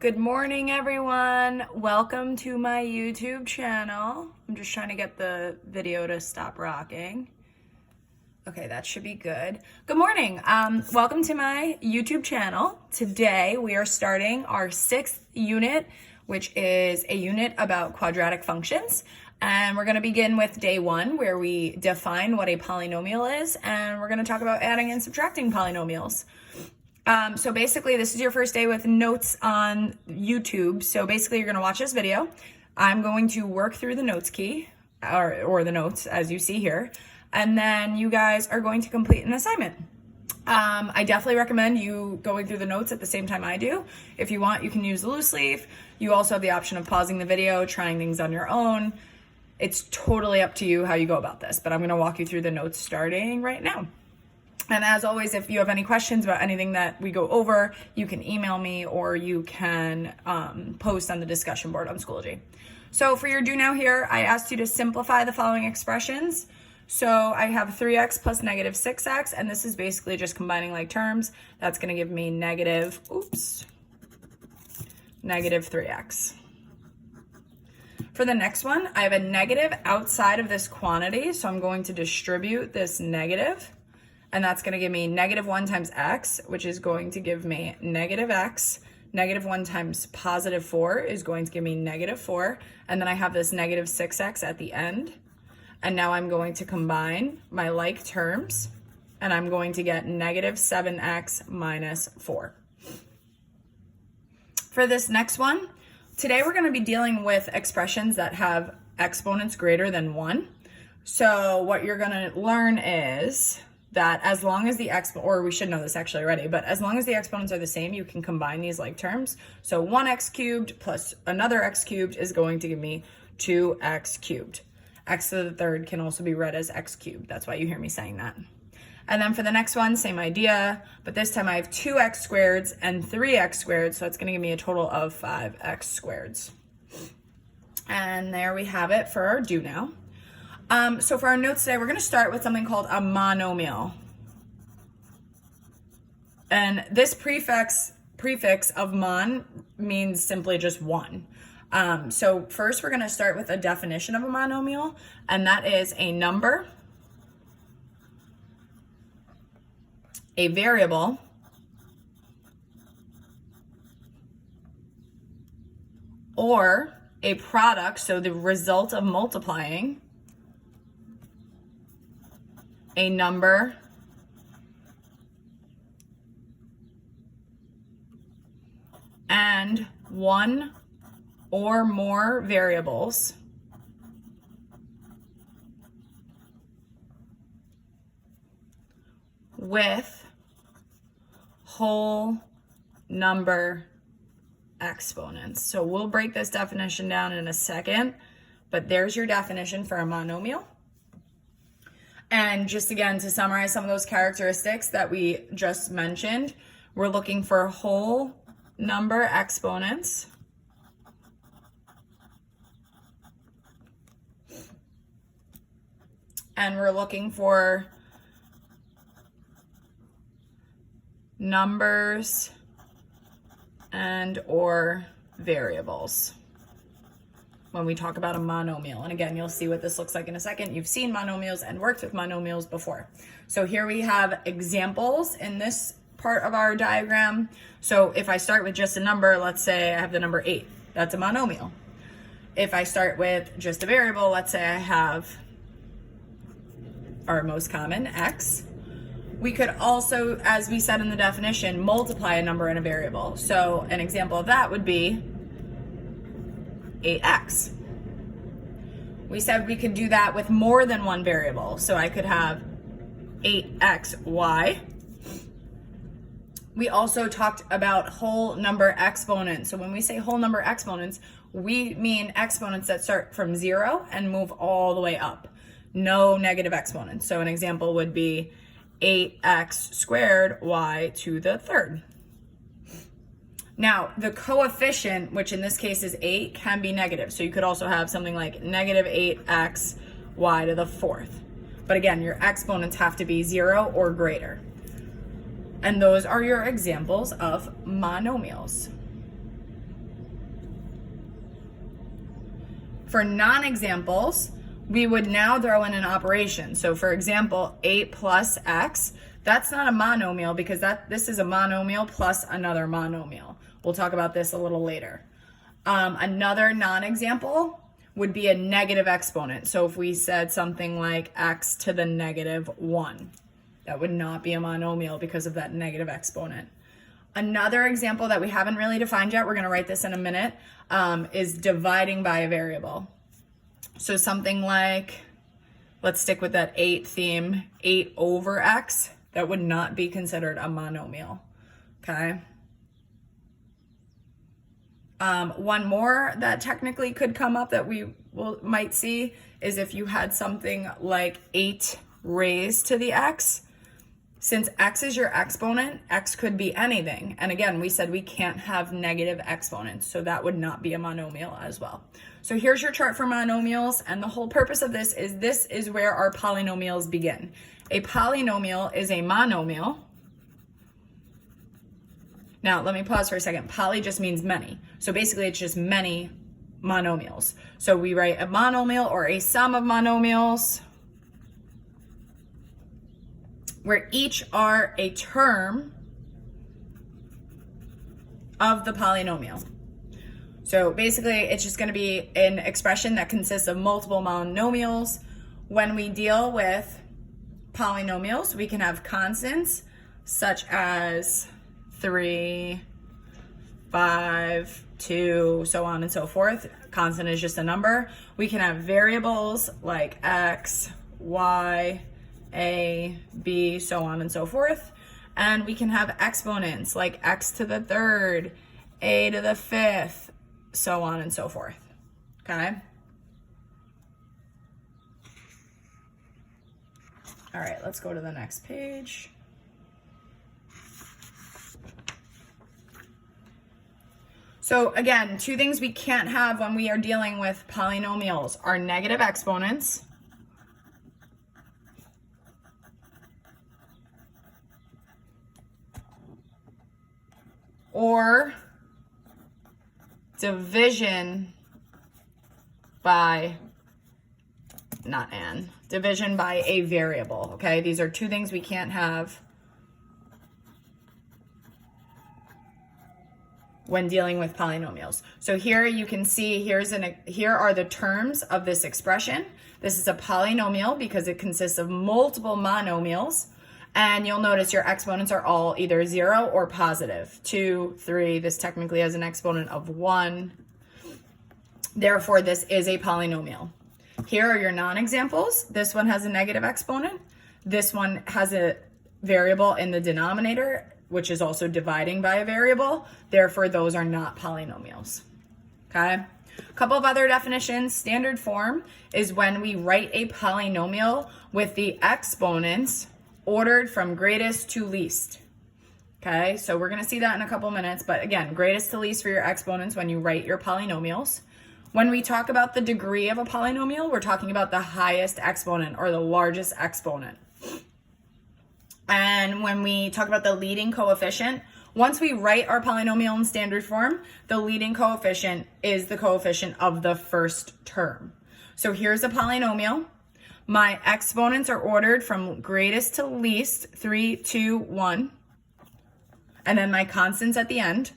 Good morning, everyone. Welcome to my YouTube channel. I'm just trying to get the video to stop rocking. Okay, that should be good. Good morning. Welcome to my YouTube channel. Today we are starting our 6th unit, which is a unit about quadratic functions. And we're going to begin with day 1, where we define what a polynomial is, and we're going to talk about adding and subtracting polynomials. So basically, this is your first day with notes on YouTube. So basically, you're going to watch this video. I'm going to work through the notes key, or the notes, as you see here. And then you guys are going to complete an assignment. I definitely recommend you going through the notes at the same time I do. If you want, you can use the loose leaf. You also have the option of pausing the video, trying things on your own. It's totally up to you how you go about this, but I'm going to walk you through the notes starting right now. And as always, if you have any questions about anything that we go over, you can email me or you can post on the discussion board on Schoology. So for your do now here, I asked you to simplify the following expressions. So I have 3x plus negative 6x, and this is basically just combining like terms. That's going to give me negative 3x. For the next one, I have a negative outside of this quantity, so I'm going to distribute this negative. And that's going to give me negative 1 times x, which is going to give me negative x. Negative 1 times positive 4 is going to give me negative 4. And then I have this negative 6x at the end. And now I'm going to combine my like terms, and I'm going to get negative 7x minus 4. For this next one, today we're going to be dealing with expressions that have exponents greater than 1. So what you're going to learn is that as long as the or we should know this actually already, but as long as the exponents are the same, you can combine these like terms. So 1x cubed plus another x cubed is going to give me 2x cubed. X to the third can also be read as x cubed. That's why you hear me saying that. And then for the next one, same idea, but this time I have 2x squareds and 3x squared, so that's going to give me a total of 5x squareds. And there we have it for our do now. So for our notes today, we're going to start with something called a monomial. And this prefix of mon means simply just 1. So first we're going to start with a definition of a monomial, and that is a number, a variable, or a product, so the result of multiplying a number and one or more variables with whole number exponents. So we'll break this definition down in a second, but there's your definition for a monomial. And just again, to summarize some of those characteristics that we just mentioned, we're looking for whole number exponents and we're looking for numbers and or variables when we talk about a monomial. And again, you'll see what this looks like in a second. You've seen monomials and worked with monomials before. So here we have examples in this part of our diagram. So if I start with just a number, let's say I have the number 8, that's a monomial. If I start with just a variable, let's say I have our most common, x. We could also, as we said in the definition, multiply a number and a variable. So an example of that would be 8x. We said we could do that with more than one variable. So I could have 8xy. We also talked about whole number exponents. So when we say whole number exponents, we mean exponents that start from 0 and move all the way up. No negative exponents. So an example would be 8x squared y to the third. Now, the coefficient, which in this case is 8, can be negative. So you could also have something like negative 8x y to the fourth. But again, your exponents have to be 0 or greater. And those are your examples of monomials. For non-examples, we would now throw in an operation. So for example, 8 plus x, that's not a monomial because this is a monomial plus another monomial. We'll talk about this a little later. Another non-example would be a negative exponent. So if we said something like x to the negative 1, that would not be a monomial because of that negative exponent. Another example that we haven't really defined yet, we're going to write this in a minute, is dividing by a variable. So something like, let's stick with that 8 theme, 8 over x, that would not be considered a monomial, okay? One more that technically could come up that we might see is if you had something like 8 raised to the x. Since x is your exponent, x could be anything. And again, we said we can't have negative exponents, so that would not be a monomial as well. So here's your chart for monomials, and the whole purpose of this is where our polynomials begin. A polynomial is a monomial. Now, let me pause for a second. Poly just means many. So basically, it's just many monomials. So we write a monomial or a sum of monomials where each are a term of the polynomial. So basically, it's just going to be an expression that consists of multiple monomials. When we deal with polynomials, we can have constants such as 3, 5, 2, so on and so forth. Constant is just a number. We can have variables like x, y, a, b, so on and so forth. And we can have exponents like x to the third, a to the fifth, so on and so forth, okay? All right, let's go to the next page. So again, two things we can't have when we are dealing with polynomials are negative exponents or division by, division by a variable, okay? These are two things we can't have when dealing with polynomials. So here you can see, here are the terms of this expression. This is a polynomial because it consists of multiple monomials. And you'll notice your exponents are all either 0 or positive. 2, 3, this technically has an exponent of 1. Therefore, this is a polynomial. Here are your non-examples. This one has a negative exponent. This one has a variable in the denominator, which is also dividing by a variable. Therefore, those are not polynomials, okay? A couple of other definitions. Standard form is when we write a polynomial with the exponents ordered from greatest to least, okay? So we're gonna see that in a couple minutes, but again, greatest to least for your exponents when you write your polynomials. When we talk about the degree of a polynomial, we're talking about the highest exponent or the largest exponent. And when we talk about the leading coefficient, once we write our polynomial in standard form, the leading coefficient is the coefficient of the first term. So here's a polynomial. My exponents are ordered from greatest to least, 3, 2, 1. And then my constants at the end.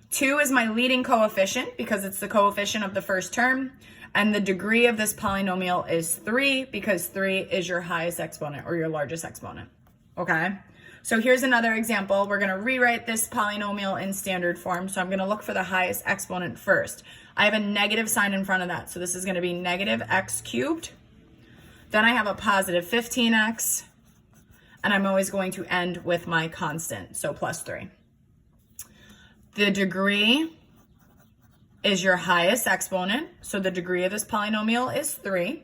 2 is my leading coefficient because it's the coefficient of the first term. And the degree of this polynomial is 3 because 3 is your highest exponent or your largest exponent. Okay? So here's another example. We're going to rewrite this polynomial in standard form. So I'm going to look for the highest exponent first. I have a negative sign in front of that. So this is going to be negative x cubed. Then I have a positive 15x, and I'm always going to end with my constant, so plus 3. The degree is your highest exponent, so the degree of this polynomial is 3,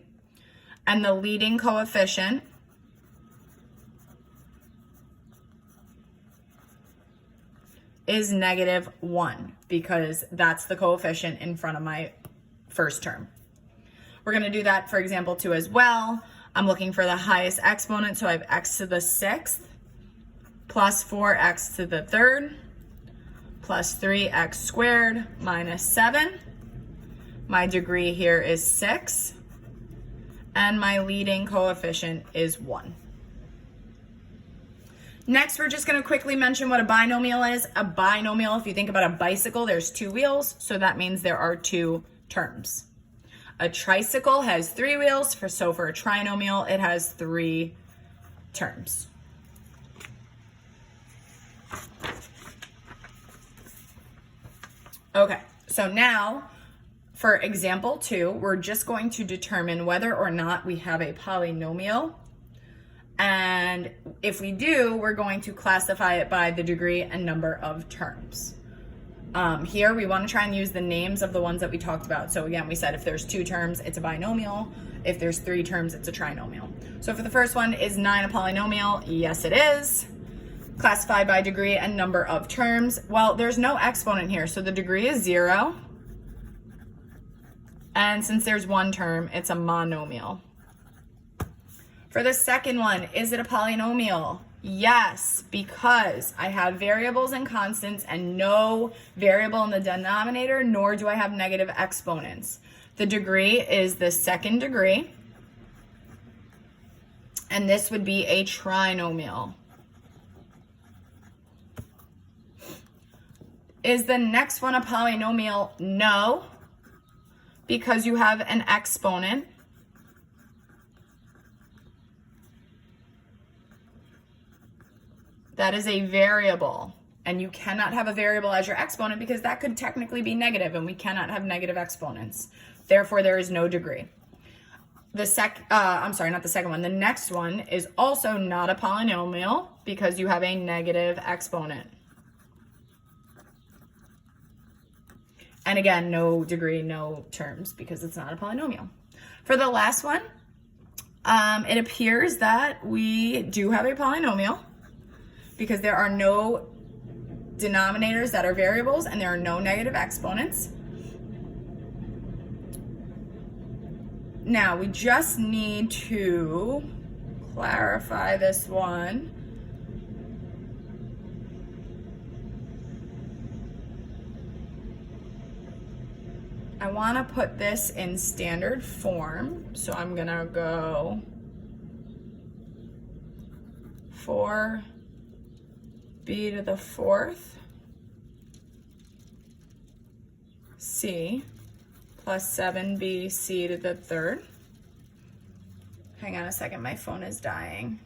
and the leading coefficient is negative 1, because that's the coefficient in front of my first term. We're going to do that, for example, 2 as well. I'm looking for the highest exponent, so I have x to the 6th plus 4x to the 3rd plus 3x squared minus 7. My degree here is 6. And my leading coefficient is 1. Next, we're just going to quickly mention what a binomial is. A binomial, if you think about a bicycle, there's 2 wheels, so that means there are 2 terms. A tricycle has 3 wheels, so for a trinomial, it has 3 terms. Okay, so now for example 2, we're just going to determine whether or not we have a polynomial. And if we do, we're going to classify it by the degree and number of terms. Here we want to try and use the names of the ones that we talked about. So again, we said if there's 2 terms, it's a binomial. If there's 3 terms, it's a trinomial. So for the first one, is 9 a polynomial? Yes, it is. Classified by degree and number of terms. Well, there's no exponent here, so the degree is 0. And since there's 1 term, it's a monomial. For the second one, is it a polynomial? Yes, because I have variables and constants and no variable in the denominator, nor do I have negative exponents. The degree is the second degree, and this would be a trinomial. Is the next one a polynomial? No, because you have an exponent. That is a variable, and you cannot have a variable as your exponent because that could technically be negative, and we cannot have negative exponents. Therefore, there is no degree. The next one is also not a polynomial because you have a negative exponent. And again, no degree, no terms because it's not a polynomial. For the last one, it appears that we do have a polynomial, because there are no denominators that are variables and there are no negative exponents. Now, we just need to clarify this one. I want to put this in standard form, so I'm going to go 4b to the 4th c plus 7b c to the 3rd. Hang on a second, my phone is dying.